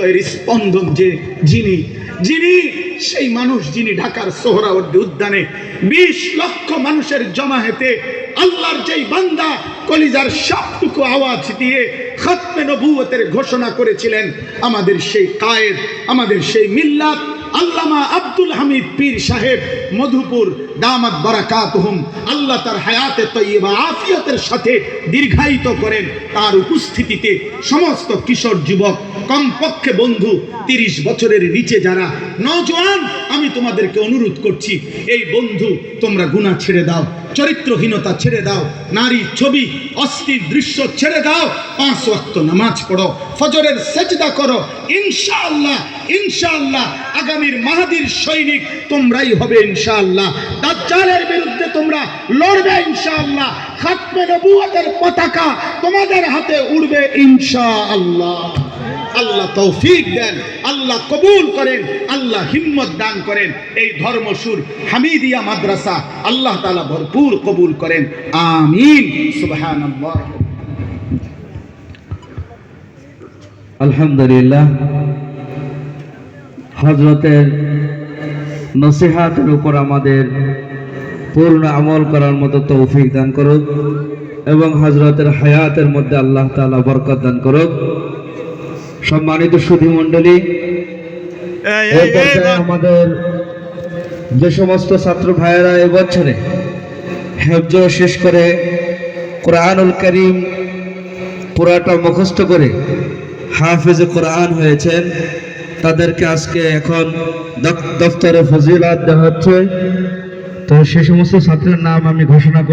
হৃদয়ের স্পন্দন যে যিনি যিনি সেই মানুষ যিনি ঢাকার সোহরাওয়ার্দী উদ্যানে 20 লক্ষ মানুষের জমায়েতে আল্লাহর যেই বান্দা কলিজার সবটুকু আওয়াজ দিয়ে খতমে নবুয়তের ঘোষণা করেছিলেন, আমাদের সেই কায়েদ, আমাদের সেই মিল্লাত আল্লামা আব্দুল হামিদ পীর সাহেব মধুপুর দামাত বারাকাতুহুম, আল্লাহ তার হায়াতে তয়্যিবা আফিয়াতের সাথে দীর্ঘায়িত করেন। তার উপস্থিতিতে সমস্ত কিশোর যুবক, কমপক্ষে বন্ধু 30 বছরের নিচে যারা নওজোয়ান, আমি তোমাদেরকে অনুরোধ করছি, এই বন্ধু তোমরা গুনাহ ছেড়ে দাও, চরিত্রহীনতা ছেড়ে দাও, নারী ছবি অশ্লীল দৃশ্য ছেড়ে দাও, 5 ওয়াক্ত নামাজ পড়ো, ফজরের সেজদা করো। ইনশাআল্লাহ ইনশাআল্লাহ আগামীর মাহাদির সৈনিক তোমরাই হবে ইনশাআল্লাহ। দাজ্জালের বিরুদ্ধে তোমরা লড়বে ইনশাআল্লাহ। খাতমে নবুয়তের পতাকা তোমাদের হাতে উড়বে ইনশাআল্লাহ। আল্লাহ তৌফিক দেন, আল্লাহ কবুল করেন, আল্লাহ হিম্মত দান করেন। এই ধর্মসুর হামিদিয়া মাদ্রাসা আল্লাহ তাআলা ভরপুর কবুল করেন, আমিন। সুবহানাল্লাহ। আলহামদুলিল্লাহ, হযরতের নসিহতের উপর আমাদের পূর্ণ আমল করার মতো তৌফিক দান করুক এবং হযরতের হায়াতের মধ্যে আল্লাহ তাআলা বরকত দান করুক। সম্মানিত সুধী মণ্ডলী, আমাদের যে সমস্ত ছাত্র ভাইয়েরা এবছরে হেফজ শেষ করে কোরআনুল কারীম পুরাটা মুখস্থ করে হাফেজে কোরআন হয়েছেন, তাদেরকে আজকে এখন দফতরে ফজিলাত দেওয়া হচ্ছে। তো সে সমস্ত ছাত্রের নাম আমি ঘোষণা